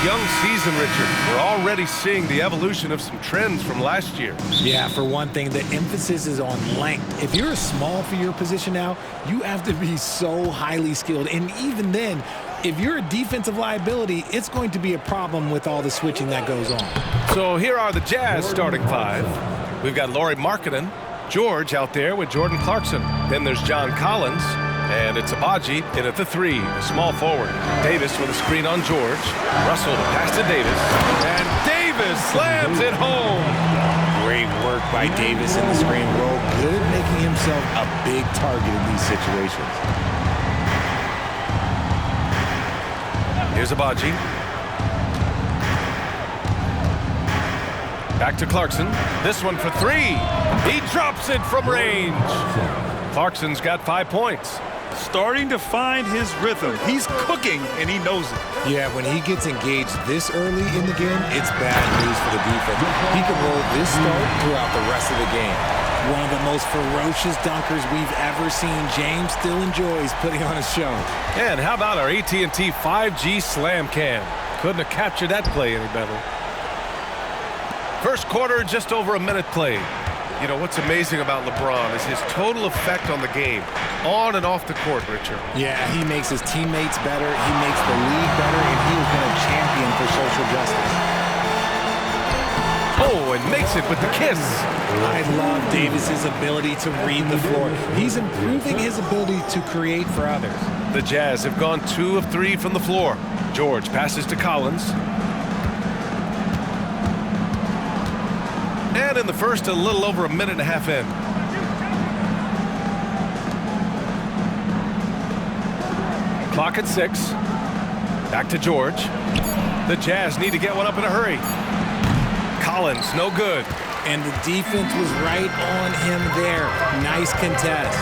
young season, Richard, we're already seeing the evolution of some trends from last year. Yeah, for one thing, the emphasis is on length. If you're small for your position now, you have to be so highly skilled. And even then, if you're a defensive liability, it's going to be a problem with all the switching that goes on. So here are the Jazz starting five. We've got Lauri Markkanen, George out there with Jordan Clarkson. Then there's John Collins, and it's Abaji in at the three, small forward. Davis with a screen on George. Russell to pass to Davis, and Davis slams it home. Great work by Davis in the screen role. Good making himself a big target in these situations. Here's Abaji. Back to Clarkson. This one for three. He drops it from range. Clarkson's got 5 points. Starting to find his rhythm. He's cooking, and he knows it. Yeah, when he gets engaged this early in the game, it's bad news for the defense. He can roll this start throughout the rest of the game. One of the most ferocious dunkers we've ever seen. James still enjoys putting on a show. And how about our AT&T 5G Slam Cam? Couldn't have captured that play any better. First quarter, just over a minute played. You know, what's amazing about LeBron is his total effect on the game, on and off the court, Richard. Yeah, he makes his teammates better, he makes the league better, and he has been a champion for social justice. Oh, and makes it with the kiss. I love Davis's ability to read the floor. He's improving his ability to create for others. The Jazz have gone 2 of 3 from the floor. George passes to Collins. And in the first, a little over a minute and a half in. Clock at 6. Back to George. The Jazz need to get one up in a hurry. Collins, no good. And the defense was right on him there. Nice contest.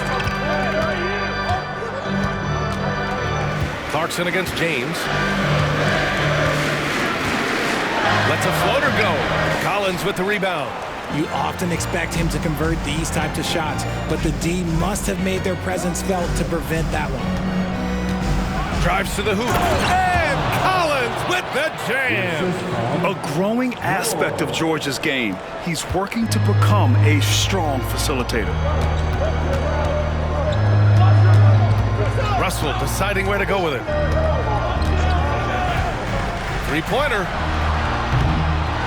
Clarkson against James. Lets a floater go. Collins with the rebound. You often expect him to convert these types of shots, but the D must have made their presence felt to prevent that one. Drives to the hoop. And Collins with the jam. A growing aspect of George's game. He's working to become a strong facilitator. Russell deciding where to go with it. Three-pointer.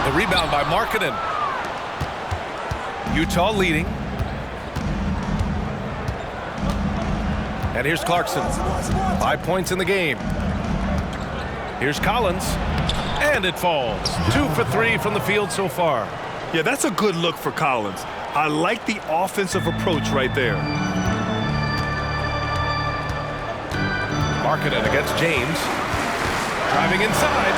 The rebound by Markkanen. Utah leading. And here's Clarkson. 5 points in the game. Here's Collins. And it falls. 2 for 3 from the field so far. Yeah, that's a good look for Collins. I like the offensive approach right there. Markkanen against James. Driving inside.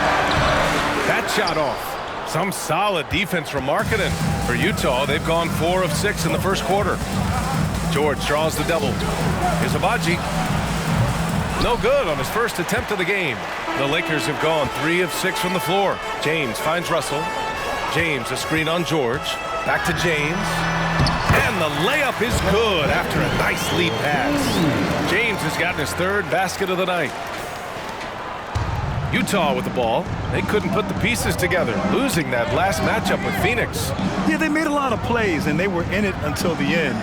That shot off. Some solid defense from Markkanen. For Utah, they've gone 4 of 6 in the first quarter. George draws the double. Here's Abaji. No good on his first attempt of the game. The Lakers have gone 3 of 6 from the floor. James finds Russell. James, a screen on George. Back to James. And the layup is good after a nice lead pass. James has gotten his 3rd basket of the night. Utah with the ball. They couldn't put the pieces together, losing that last matchup with Phoenix. Yeah, they made a lot of plays, and they were in it until the end.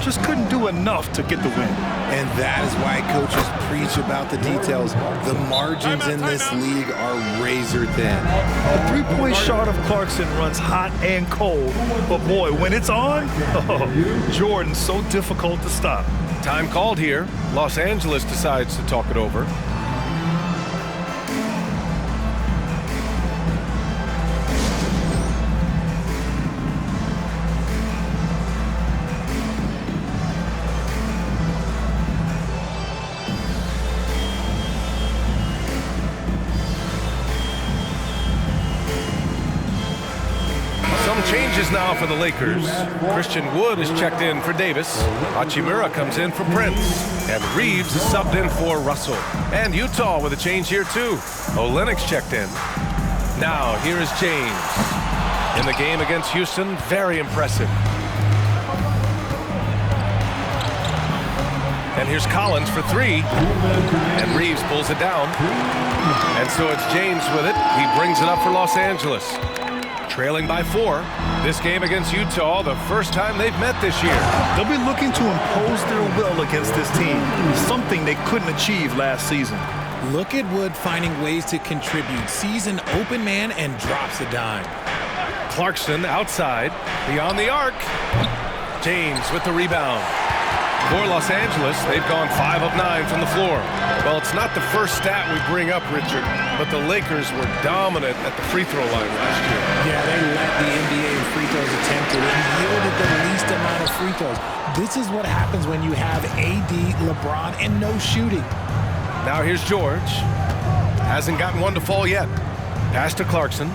Just couldn't do enough to get the win. And that is why coaches preach about the details. The margins in this league are razor thin. The three-point shot of Clarkson runs hot and cold, but boy, when it's on, Jordan's so difficult to stop. Time called here. Los Angeles decides to talk it over. Changes now for the Lakers. Christian Wood is checked in for Davis. Hachimura comes in for Prince. And Reeves is subbed in for Russell. And Utah with a change here too. Olynyk's checked in. Now here is James. In the game against Houston, very impressive. And here's Collins for three. And Reeves pulls it down. And so it's James with it. He brings it up for Los Angeles. Trailing by 4. This game against Utah, the first time they've met this year. They'll be looking to impose their will against this team, something they couldn't achieve last season. Look at Wood finding ways to contribute. Sees an open man and drops a dime. Clarkson outside, beyond the arc. James with the rebound. For Los Angeles, they've gone 5 of 9 from the floor. Well, it's not the first stat we bring up, Richard, but the Lakers were dominant at the free throw line last year. Yeah, they led the NBA in free throws attempted and yielded the least amount of free throws. This is what happens when you have AD, LeBron, and no shooting. Now here's George. Hasn't gotten one to fall yet. Pass to Clarkson.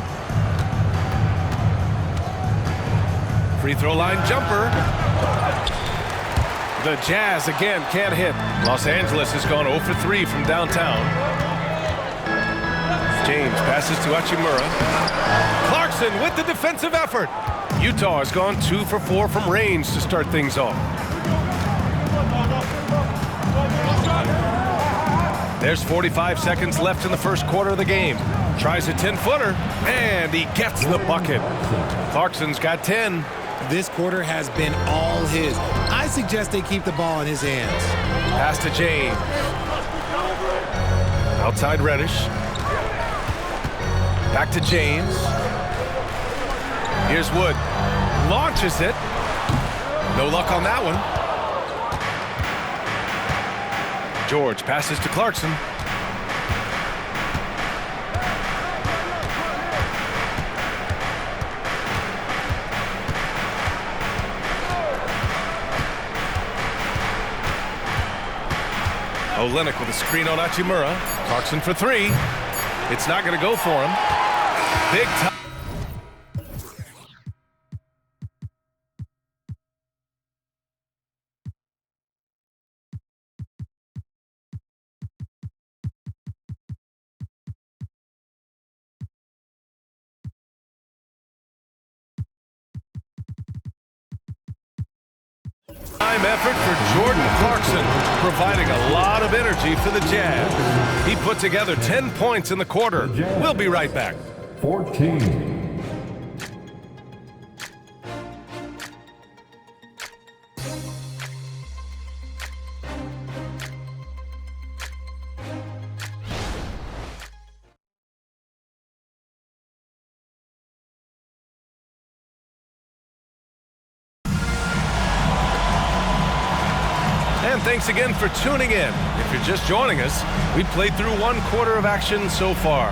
Free throw line jumper. The Jazz again can't hit. Los Angeles has gone 0 for 3 from downtown. James passes to Hachimura. Clarkson with the defensive effort. Utah has gone 2 for 4 from range to start things off. There's 45 seconds left in the first quarter of the game. Tries a 10-footer, and he gets the bucket. Clarkson's got 10. This quarter has been all his. I suggest they keep the ball in his hands. Pass to James. Outside Reddish. Back to James. Here's Wood. Launches it. No luck on that one. George passes to Clarkson. Olynyk with a screen on Hachimura. Clarkson for 3. It's not going to go for him. Big time. Time effort for Jordan Clarkson, providing a lot of energy for the Jazz. He put together 10 points in the quarter. We'll be right back. 14. And thanks again for tuning in. If you're just joining us, we played through 1 quarter of action so far.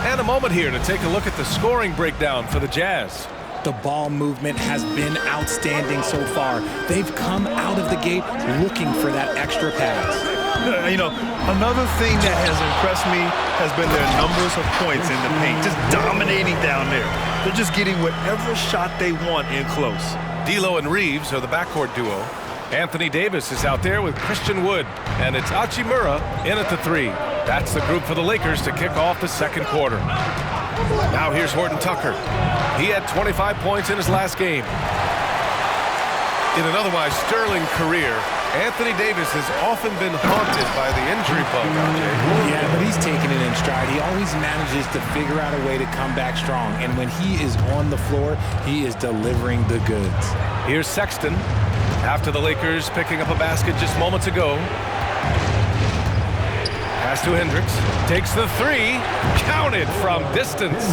And a moment here to take a look at the scoring breakdown for the Jazz. The ball movement has been outstanding so far. They've come out of the gate looking for that extra pass. You know, another thing that has impressed me has been their numbers of points in the paint, just dominating down there. They're just getting whatever shot they want in close. D'Lo and Reeves are the backcourt duo. Anthony Davis is out there with Christian Wood, and it's Hachimura in at the 3. That's the group for the Lakers to kick off the second quarter. Now here's Horton Tucker. He had 25 points in his last game. In an otherwise sterling career, Anthony Davis has often been haunted by the injury bug. Yeah, but he's taking it in stride. He always manages to figure out a way to come back strong, and when he is on the floor, he is delivering the goods. Here's Sexton. After the Lakers picking up a basket just moments ago. Pass to Hendricks. Takes the 3. Counted from distance.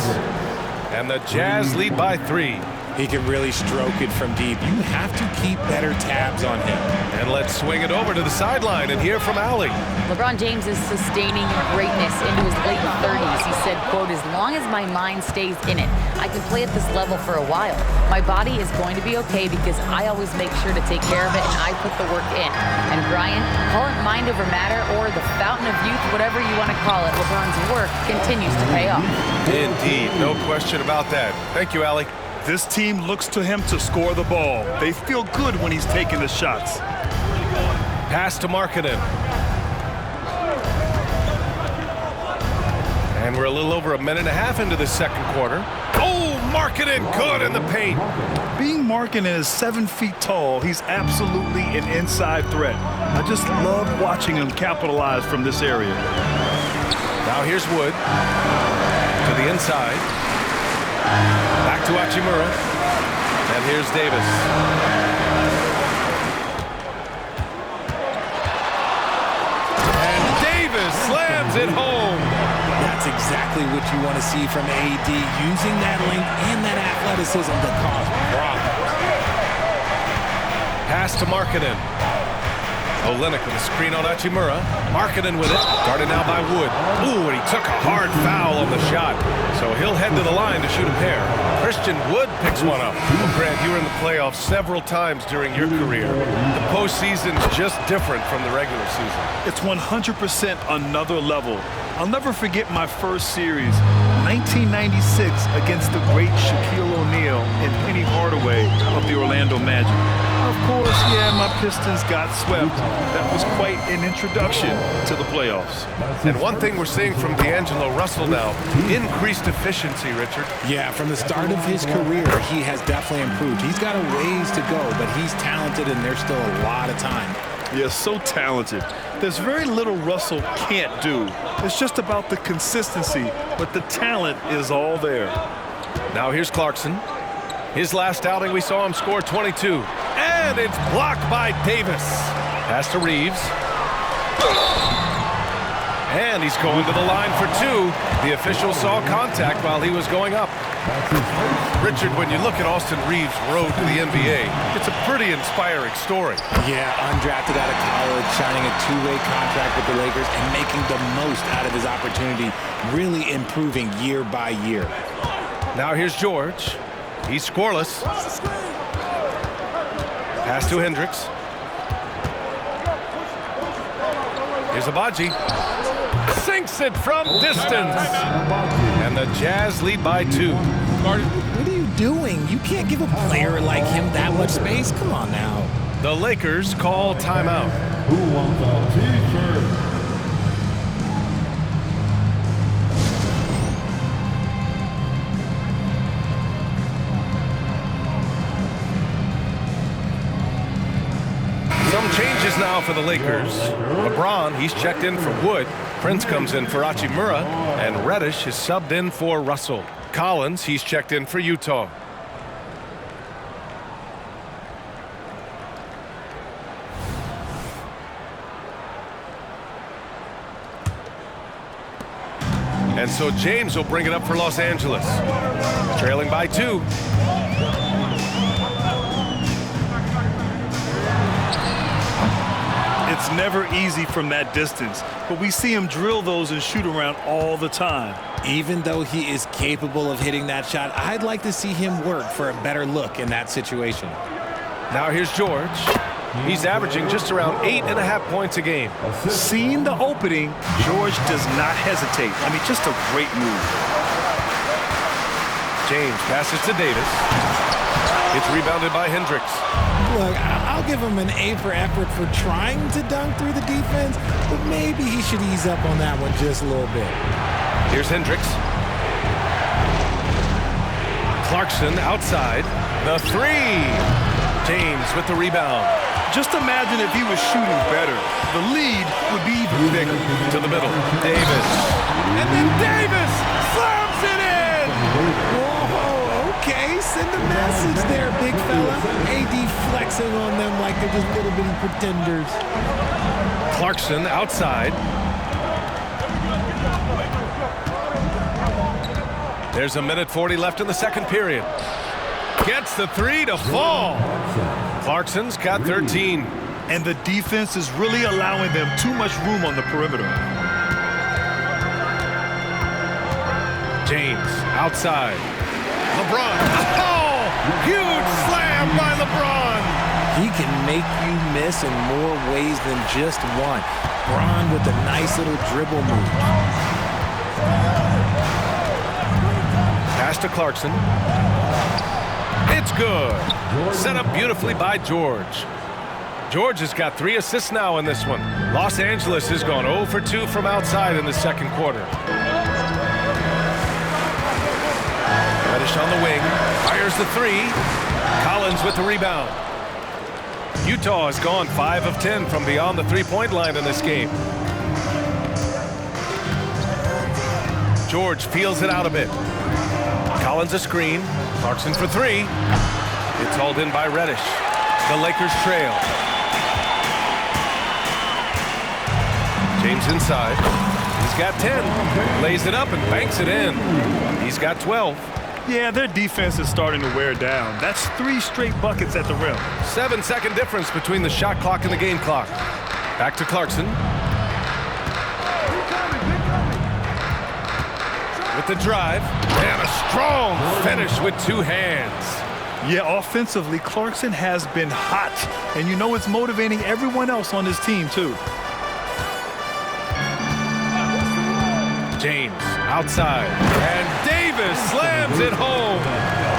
And the Jazz lead by 3. He can really stroke it from deep. You have to keep better tabs on him. And let's swing it over to the sideline and hear from Allie. LeBron James is sustaining greatness into his late 30s. He said, quote, "As long as my mind stays in it, I can play at this level for a while. My body is going to be okay because I always make sure to take care of it and I put the work in." And Brian, call it mind over matter or the fountain of youth, whatever you want to call it, LeBron's work continues to pay off. Indeed, no question about that. Thank you, Allie. This team looks to him to score the ball. They feel good when he's taking the shots. Pass to Markkanen. And we're a little over a minute and a half into the second quarter. Oh, Markkanen good in the paint. Being Markkanen is 7 feet tall. He's absolutely an inside threat. I just love watching him capitalize from this area. Now here's Wood to the inside. Back to Hachimura. And here's Davis. And Davis slams it home. That's exactly what you want to see from AD, using that length and that athleticism to cause problems. Pass to Markkanen. Olynyk with a screen on Hachimura. Markkanen with it. Guarded now by Wood. Ooh, and he took a hard foul on the shot. So he'll head to the line to shoot a pair. Christian Wood picks one up. Well, Grant, you were in the playoffs several times during your career. The postseason's just different from the regular season. It's 100% another level. I'll never forget my first series, 1996, against the great Shaquille O'Neal and Penny Hardaway of the Orlando Magic. Of course, yeah, my Pistons got swept. That was quite an introduction to the playoffs. And one thing we're seeing from D'Angelo Russell now, increased efficiency, Richard. Yeah, from the start of his career, he has definitely improved. He's got a ways to go, but he's talented, and there's still a lot of time. Yeah, so talented. There's very little Russell can't do. It's just about the consistency, but the talent is all there. Now here's Clarkson. His last outing, we saw him score 22. And it's blocked by Davis. Pass to Reeves. And he's going to the line for two. The official saw contact while he was going up. Richard, when you look at Austin Reeves' road to the NBA, it's a pretty inspiring story. Yeah, undrafted out of college, signing a two-way contract with the Lakers and making the most out of his opportunity, really improving year by year. Now here's George. He's scoreless. Pass to Hendricks. Here's Abaji. Sinks it from distance. And the Jazz lead by 2. What are you doing? You can't give a player like him that much space. Come on now. The Lakers call timeout. Who wants a t-shirt? Some changes now for the Lakers. LeBron, he's checked in for Wood. Prince comes in for Hachimura. And Reddish is subbed in for Russell. Collins, he's checked in for Utah. And so James will bring it up for Los Angeles. Trailing by 2. It's never easy from that distance, but we see him drill those and shoot around all the time. Even though he is capable of hitting that shot, I'd like to see him work for a better look in that situation. Now here's George. He's averaging just around 8.5 points a game. Seeing the opening, George does not hesitate. I mean, just a great move. James passes to Davis. It's rebounded by Hendricks. Look, I'll give him an A for effort for trying to dunk through the defense, but maybe he should ease up on that one just a little bit. Here's Hendricks. Clarkson outside. The 3. James with the rebound. Just imagine if he was shooting better. The lead would be even bigger. To the middle. Davis. And then Davis slams it in! Whoa, okay, send a message there, big fella. AD flexing on them like they're just little bitty pretenders. Clarkson outside. There's 1:40 left in the second period. Gets the 3 to fall. Clarkson's got 13. And the defense is really allowing them too much room on the perimeter. James outside. LeBron. Oh! Huge slam by LeBron. He can make you miss in more ways than just one. Bron with a nice little dribble move. Pass to Clarkson. It's good. Set up beautifully by George. George has got 3 assists now in this one. Los Angeles has gone 0 for 2 from outside in the second quarter. Reddish on the wing. Fires the three. Collins with the rebound. Utah has gone 5 of 10 from beyond the three-point line in this game. George feels it out a bit. Collins a screen. Clarkson for three. It's hauled in by Reddish. The Lakers trail. James inside. He's got 10. Lays it up and banks it in. He's got 12. Yeah, their defense is starting to wear down. That's 3 straight buckets at the rim. 7-second difference between the shot clock and the game clock. Back to Clarkson. With the drive. And a strong finish with 2 hands. Yeah, offensively, Clarkson has been hot. And you know it's motivating everyone else on this team, too. James outside. And Davis slams it home.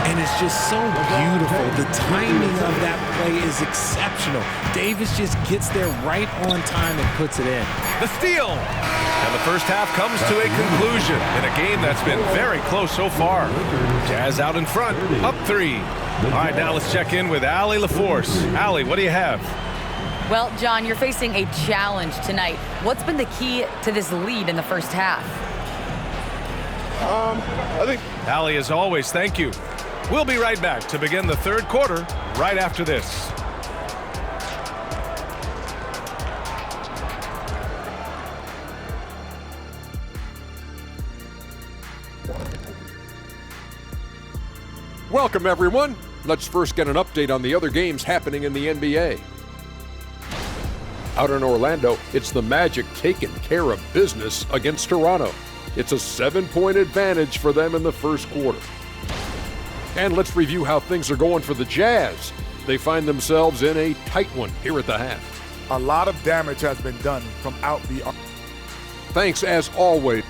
And it's just so beautiful. The timing of that play is exceptional. Davis just gets there right on time and puts it in. The steal. And the first half comes to a conclusion in a game that's been very close so far. Jazz out in front, up 3. All right, now let's check in with Allie LaForce. Allie, what do you have? Well, John, you're facing a challenge tonight. What's been the key to this lead in the first half? I think Allie, as always, thank you. We'll be right back to begin the third quarter right after this. Welcome, everyone. Let's first get an update on the other games happening in the NBA. Out in Orlando, it's the Magic taking care of business against Toronto. It's a 7-point advantage for them in the first quarter. And let's review how things are going for the Jazz. They find themselves in a tight one here at the half. A lot of damage has been done from out the... Thanks, as always.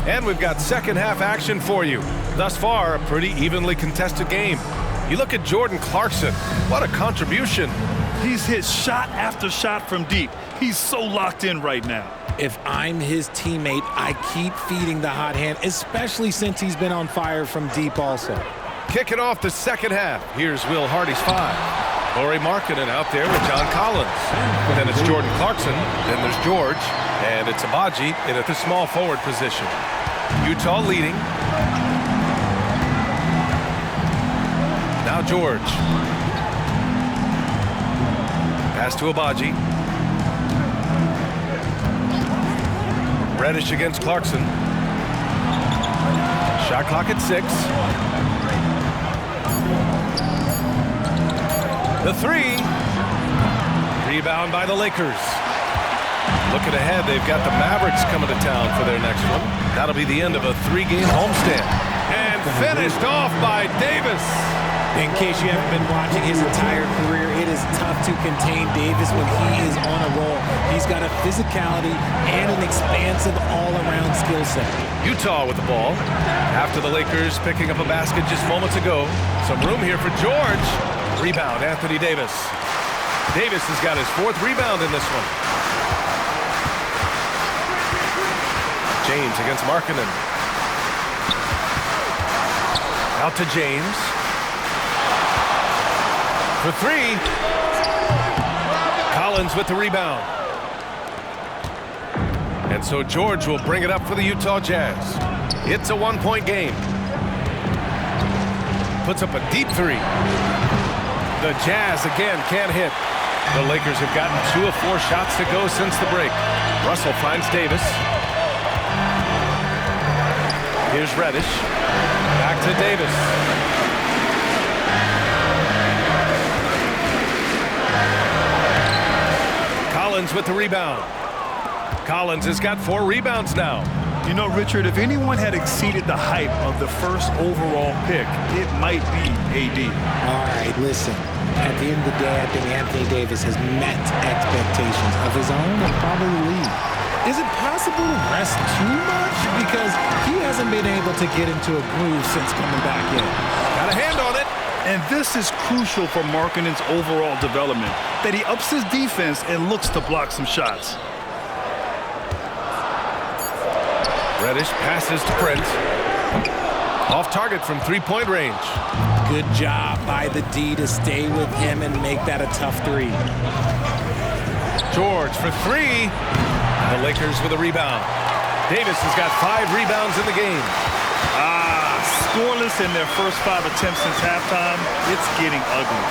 And we've got second half action for you. Thus far, a pretty evenly contested game. You look at Jordan Clarkson. What a contribution. He's hit shot after shot from deep. He's so locked in right now. If I'm his teammate, I keep feeding the hot hand, especially since he's been on fire from deep also. Kicking off the second half. Here's Will Hardy's 5. Lauri Markkanen out there with John Collins. Then it's Jordan Clarkson. Then there's George. And it's Abaji in at the small forward position. Utah leading. Now George. Pass to Abaji. Reddish against Clarkson. Shot clock at 6. The 3. Rebound by the Lakers. Looking ahead, they've got the Mavericks coming to town for their next one. That'll be the end of a 3-game homestand. And finished off by Davis. In case you haven't been watching his entire career, it is tough to contain Davis when he is on a roll. He's got a physicality and an expansive all-around skill set. Utah with the ball. After the Lakers picking up a basket just moments ago. Some room here for George. Rebound, Anthony Davis. Davis has got his 4th rebound in this one. James against Markkanen. Out to James. For 3. Collins with the rebound. And so George will bring it up for the Utah Jazz. It's a 1-point game. Puts up a deep 3. The Jazz again can't hit. The Lakers have gotten 2 of 4 shots to go since the break. Russell finds Davis. Here's Reddish. Back to Davis. Collins with the rebound. Collins has got 4 rebounds now. You know, Richard, if anyone had exceeded the hype of the first overall pick, it might be AD. All right, listen. At the end of the day, I think Anthony Davis has met expectations of his own and probably the league. Is it possible to rest too much? Because he hasn't been able to get into a groove since coming back in. Got a hand on it. And this is crucial for Markkanen's overall development. that he ups his defense and looks to block some shots. Reddish passes to Prince. Off target from three-point range. Good job by the D to stay with him and make that a tough three. George for three. The Lakers with a rebound. Davis has got 5 rebounds in the game. Scoreless in their first 5 attempts since halftime. It's getting ugly.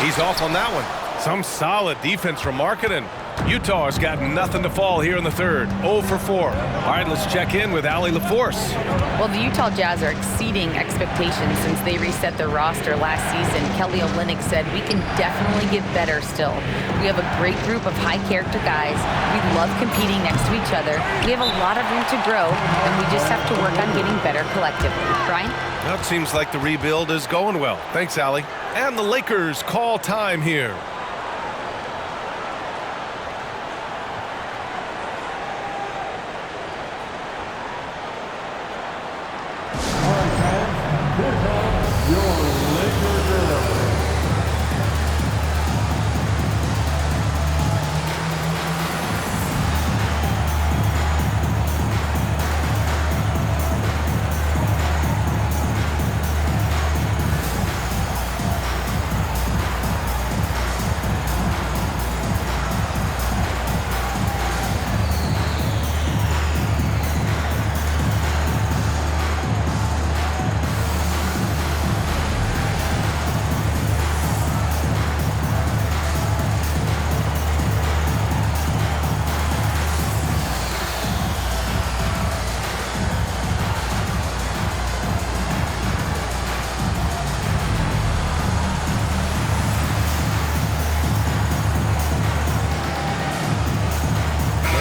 He's off on that one. Some solid defense from Markkanen. Utah has got nothing to fall here in the third. 0 for 4. All right, let's check in with Allie LaForce. Well, the Utah Jazz are exceeding expectations since they reset their roster last season. Kelly Olynyk said, "We can definitely get better still. We have a great group of high-character guys. We love competing next to each other. We have a lot of room to grow, and we just have to work on getting better collectively." Brian? Well, it seems like the rebuild is going well. Thanks, Allie. And the Lakers call time here.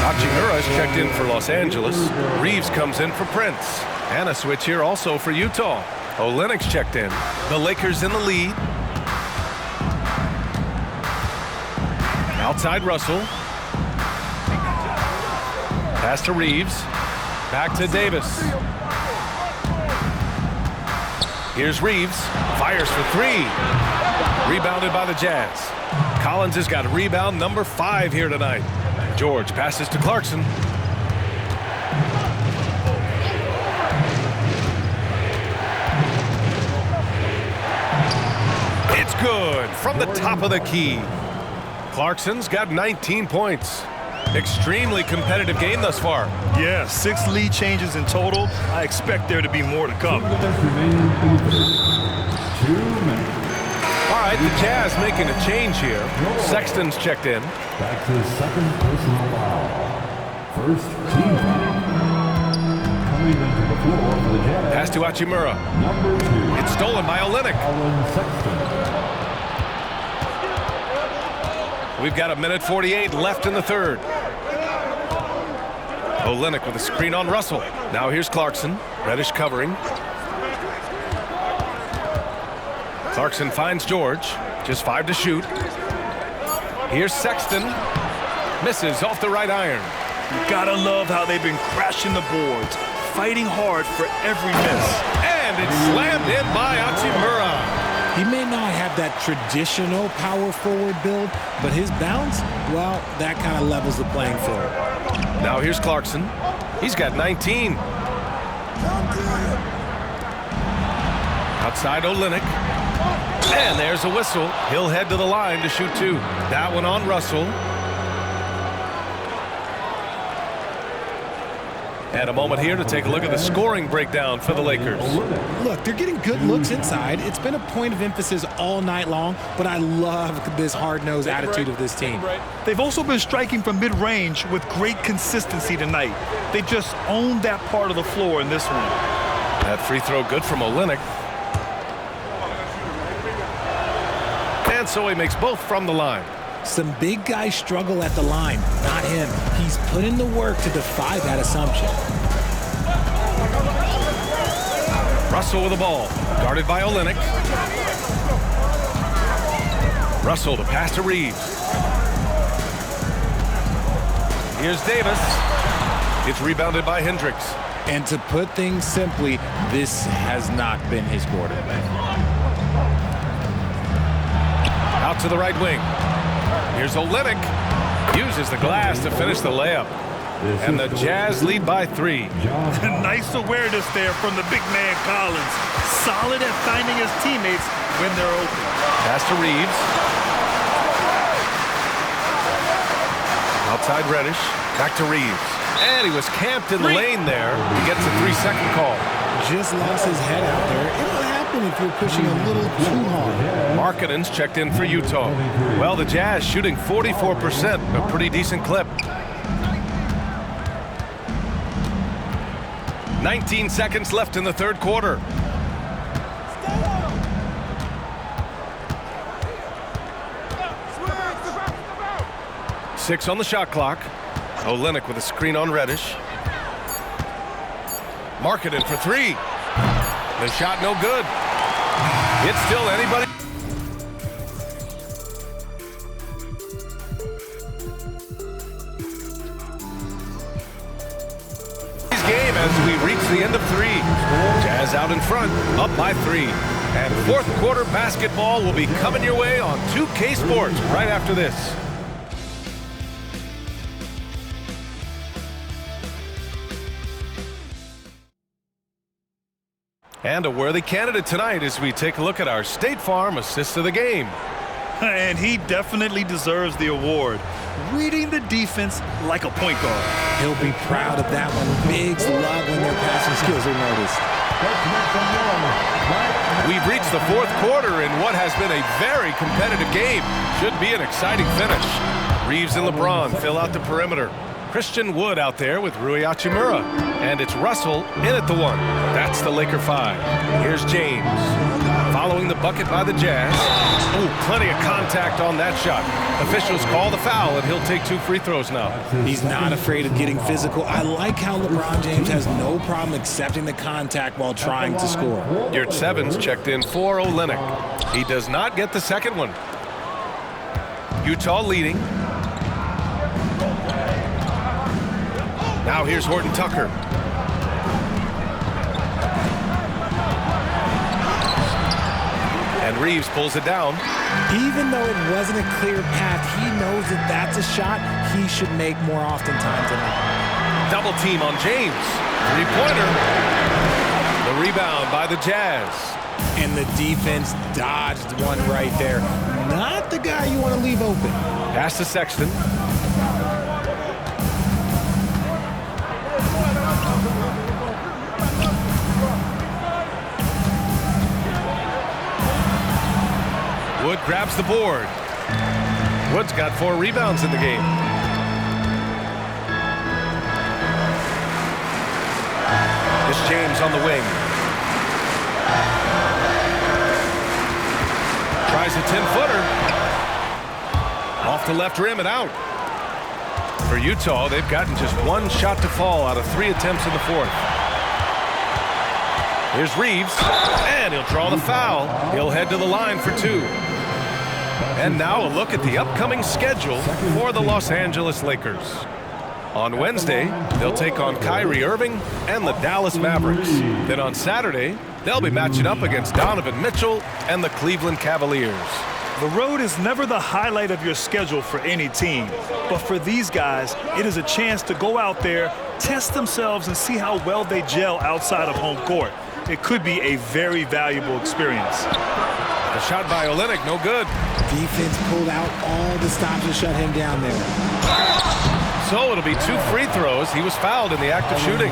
Hachimura is checked in for Los Angeles. Reeves comes in for Prince. And a switch here also for Utah. Olynyk's checked in. The Lakers in the lead. Outside Russell. Pass to Reeves. Back to Davis. Here's Reeves. Fires for 3. Rebounded by the Jazz. Collins has got rebound number 5 here tonight. George passes to Clarkson. It's good from the top of the key. Clarkson's got 19 points. Extremely competitive game thus far. Yeah, 6 lead changes in total. I expect there to be more to come. 2 minutes. All right, the Jazz making a change here. Sexton's checked in. Back to second personal foul. First team foul. Coming into the floor for the Jazz. Pass to Hachimura. Number 2. It's stolen by Olynyk. Alan Sexton. We've got 1:48 left in the third. Olynyk with a screen on Russell. Now here's Clarkson. Reddish covering. Clarkson finds George. Just 5 to shoot. Here's Sexton. Misses off the right iron. You gotta love how they've been crashing the boards, fighting hard for every miss. And it's slammed in by Hachimura. He may not have that traditional power forward build, but his bounce, well, that kind of levels the playing field. Now here's Clarkson. He's got 19. Outside Olynyk. And there's a whistle. He'll head to the line to shoot 2. That one on Russell. And a moment here to take a look at the scoring breakdown for the Lakers. Look, they're getting good looks inside. It's been a point of emphasis all night long, but I love this hard-nosed attitude of this team. They've also been striking from mid-range with great consistency tonight. They just owned that part of the floor in this one. That free throw good from Olynyk. And so he makes both from the line. Some big guys struggle at the line, not him. He's put in the work to defy that assumption. Russell with the ball, guarded by Olynyk. Russell to pass to Reeves. Here's Davis. It's rebounded by Hendricks. And to put things simply, this has not been his quarterback. Out to the right wing. Here's Olynyk. Uses the glass to finish the layup. And the Jazz lead by 3. Nice awareness there from the big man Collins. Solid at finding his teammates when they're open. Pass to Reeves. Outside Reddish. Back to Reeves. And he was camped in the lane there. He gets a 3-second call. Just lost his head out there. It'll happen if you're pushing a little too hard. Markkanen's checked in for Utah. Well, the Jazz shooting 44%, a pretty decent clip. 19 seconds left in the third quarter. Six on the shot clock. Olynyk with a screen on Reddish. Markkanen for 3. The shot no good. It's still anybody. Game as we reach the end of 3. Jazz out in front, up by 3. And fourth quarter basketball will be coming your way on 2K Sports right after this. And a worthy candidate tonight as we take a look at our State Farm assist of the game. And he definitely deserves the award. Reading the defense like a point guard. He'll be proud of that one. Bigs love when their passing skills are noticed. We've reached the fourth quarter in what has been a very competitive game. Should be an exciting finish. Reeves and LeBron fill out the perimeter. Christian Wood out there with Rui Hachimura. And it's Russell in at the 1. That's the Laker 5. Here's James. Following the bucket by the Jazz. Ooh, plenty of contact on that shot. Officials call the foul, and he'll take 2 free throws now. He's not afraid of getting physical. I like how LeBron James has no problem accepting the contact while trying to score. Yurt Sevens checked in for Olynyk. He does not get the second one. Utah leading. Now here's Horton Tucker. And Reeves pulls it down. Even though it wasn't a clear path, he knows that that's a shot he should make more oftentimes tonight. Double team on James. 3-pointer. The rebound by the Jazz. And the defense dodged one right there. Not the guy you want to leave open. Pass to Sexton. Wood grabs the board. Wood's got 4 rebounds in the game. It's James on the wing. Tries a 10-footer. Off the left rim and out. For Utah, they've gotten just 1 shot to fall out of 3 attempts in the fourth. Here's Reeves, and he'll draw the foul. He'll head to the line for 2. And now a look at the upcoming schedule for the Los Angeles Lakers. On Wednesday, they'll take on Kyrie Irving and the Dallas Mavericks. Then on Saturday, they'll be matching up against Donovan Mitchell and the Cleveland Cavaliers. The road is never the highlight of your schedule for any team. But for these guys, it is a chance to go out there, test themselves, and see how well they gel outside of home court. It could be a very valuable experience. The shot by Olynyk, no good. Defense pulled out all the stops to shut him down there. So it'll be 2 free throws. He was fouled in the act of shooting.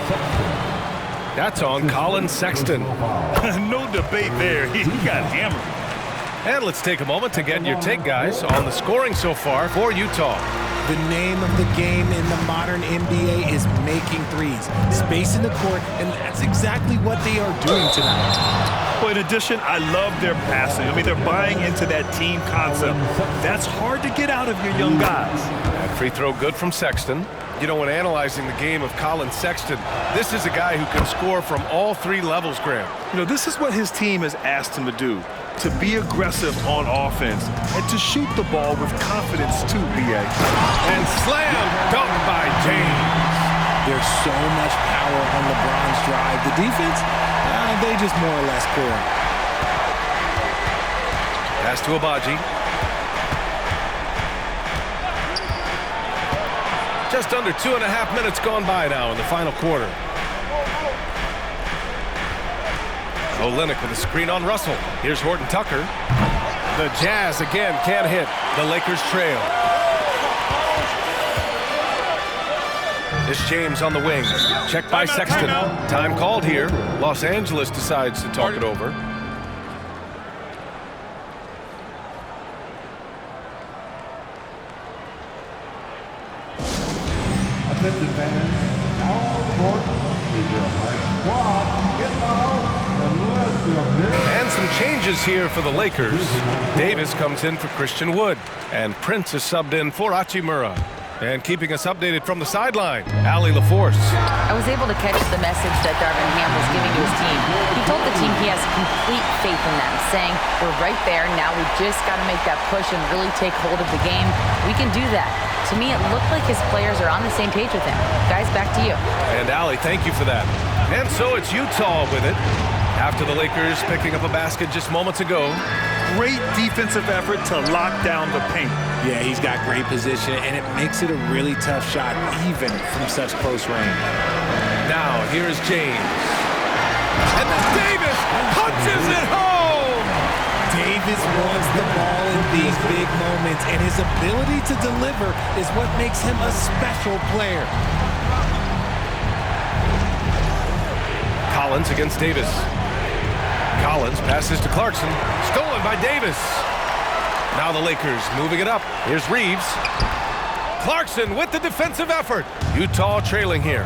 That's on Colin Sexton. No debate there. He got hammered. And let's take a moment to get your take, guys, on the scoring so far for Utah. The name of the game in the modern NBA is making threes. Space in the court, and that's exactly what they are doing tonight. Well, in addition, I love their passing. I mean, they're buying into that team concept. That's hard to get out of your young guys. That free throw good from Sexton. You know, when analyzing the game of Colin Sexton, this is a guy who can score from all 3 levels, Graham. You know, this is what his team has asked him to do, to be aggressive on offense and to shoot the ball with confidence too, B.A. And slam dunk by James. There's so much power on LeBron's drive. The defense, they just more or less core. Pass to Abaji. Just under 2.5 minutes gone by now in the final quarter. Olynyk with a screen on Russell. Here's Horton Tucker. The Jazz again can't hit. The Lakers trail. This James on the wing. Checked by Sexton. Time called here. Los Angeles decides to talk it over. Attention fans, now on the court is your high squad. Get fouled unless you're missed. And some changes here for the Lakers. Davis comes in for Christian Wood. And Prince is subbed in for Hachimura. And keeping us updated from the sideline, Allie LaForce. I was able to catch the message that Darvin Ham was giving to his team. He told the team he has complete faith in them, saying, we're right there, now we just got to make that push and really take hold of the game. We can do that. To me, it looked like his players are on the same page with him. Guys, back to you. And Allie, thank you for that. And so it's Utah with it. After the Lakers picking up a basket just moments ago. Great defensive effort to lock down the paint. Yeah, he's got great position, and it makes it a really tough shot, even from such close range. Now, here's James. And then Davis punches it home! Davis wants the ball in these big moments, and his ability to deliver is what makes him a special player. Collins against Davis. Collins passes to Clarkson. Stolen by Davis. Now the Lakers moving it up. Here's Reeves. Clarkson with the defensive effort. Utah trailing here.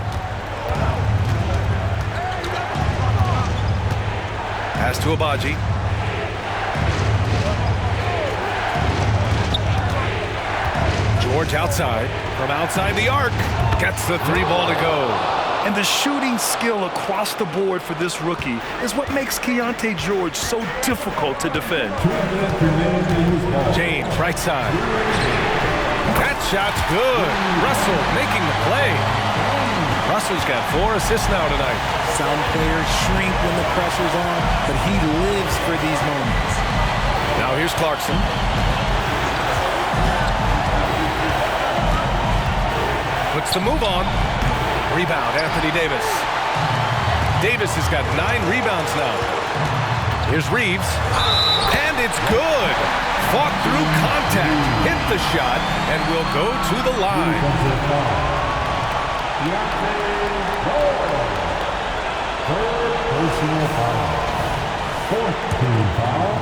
Pass to Abaji. George outside. From outside the arc. Gets the three ball to go. And the shooting skill across the board for this rookie is what makes Keontae George so difficult to defend. James, right side. That shot's good. Russell making the play. Russell's got 4 assists now tonight. Some players shrink when the pressure's on, but he lives for these moments. Now here's Clarkson. Puts the move on. Rebound, Anthony Davis. Davis has got 9 rebounds now. Here's Reeves. And it's good. Fought through contact. Hit the shot and will go to the line. Third personal foul. Fourth team foul.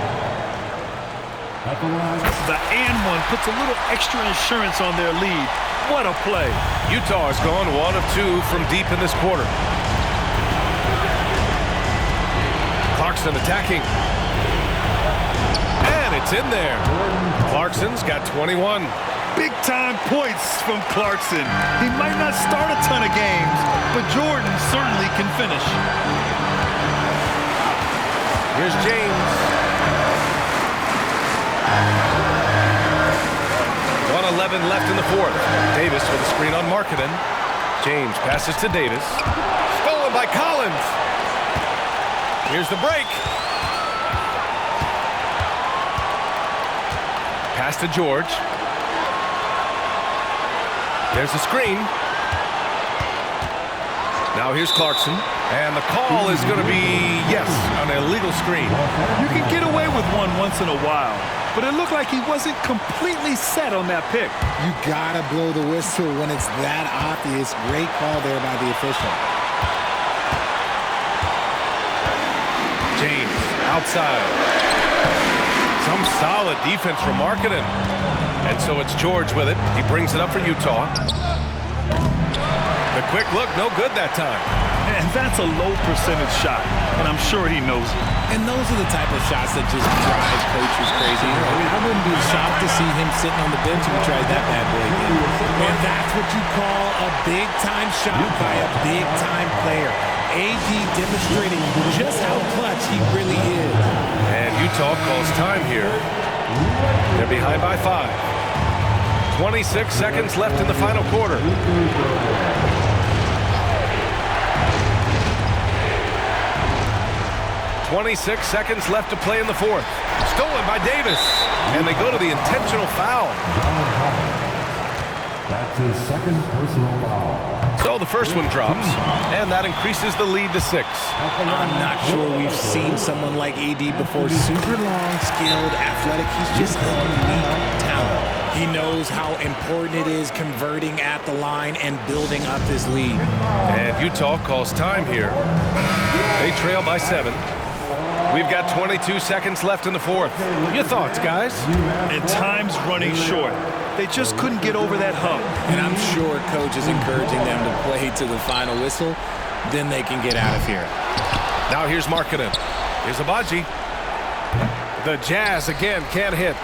At the line. The and one puts a little extra insurance on their lead. What a play. Utah has gone 1 of 2 from deep in this quarter. Clarkson attacking. And it's in there. Clarkson's got 21. Big-time points from Clarkson. He might not start a ton of games, but Jordan certainly can finish. Here's James. 1:11 left in the fourth. Davis with a screen on Markkanen. James passes to Davis. Stolen by Collins. Here's the break. Pass to George. There's the screen. Now here's Clarkson. And the call is going to be, yes, an illegal screen. You can get away with one once in a while, but it looked like he wasn't completely set on that pick. You gotta blow the whistle when it's that obvious. Great call there by the official. James outside. Some solid defense from Markkanen. And so it's George with it. He brings it up for Utah. The quick look, no good that time. And that's a low percentage shot, and I'm sure he knows it. And those are the type of shots that just drive coaches crazy. I wouldn't be shocked to see him sitting on the bench if he tried that bad boy again. And that's what you call a big-time shot by a big-time player. AD demonstrating just how clutch he really is. And Utah calls time here. They're behind by 5. 26 seconds left in the final quarter. 26 seconds left to play in the fourth. Stolen by Davis. And they go to the intentional foul. That's his second personal foul. So the first one drops, and that increases the lead to 6. I'm not sure we've seen someone like AD before. Super long, skilled, athletic. He's just a unique talent. He knows how important it is converting at the line and building up this lead. And Utah calls time here. They trail by 7. We've got 22 seconds left in the fourth. Your thoughts, guys? And time's running short. They just couldn't get over that hump. And I'm sure coach is encouraging them to play to the final whistle. Then they can get out of here. Now here's Markkanen. Here's Abaji. The Jazz again can't hit.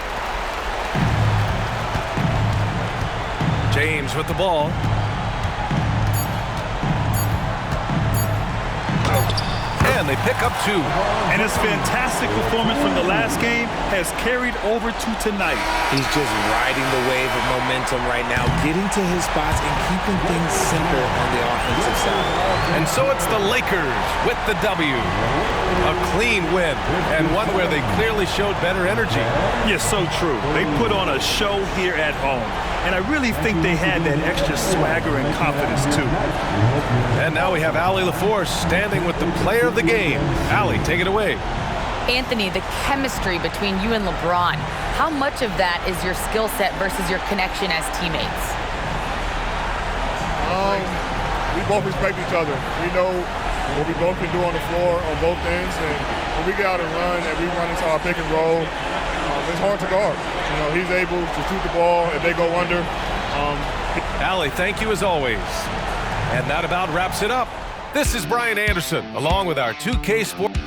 James with the ball. And they pick up 2. And his fantastic performance from the last game has carried over to tonight. He's just riding the wave of momentum right now, getting to his spots and keeping things simple on the offensive side. And so it's the Lakers with the W. A clean win, and one where they clearly showed better energy. Yes, so true. They put on a show here at home. And I really think they had that extra swagger and confidence, too. And now we have Allie LaForce standing with the player of the game. Allie, take it away. Anthony, the chemistry between you and LeBron, how much of that is your skill set versus your connection as teammates? We both respect each other. We know what we both can do on the floor on both ends, and when we get out and run and we run into our pick and roll, it's hard to guard. You know, he's able to shoot the ball if they go under. Allie, thank you as always. And that about wraps it up. This is Brian Anderson, along with our 2K Sports.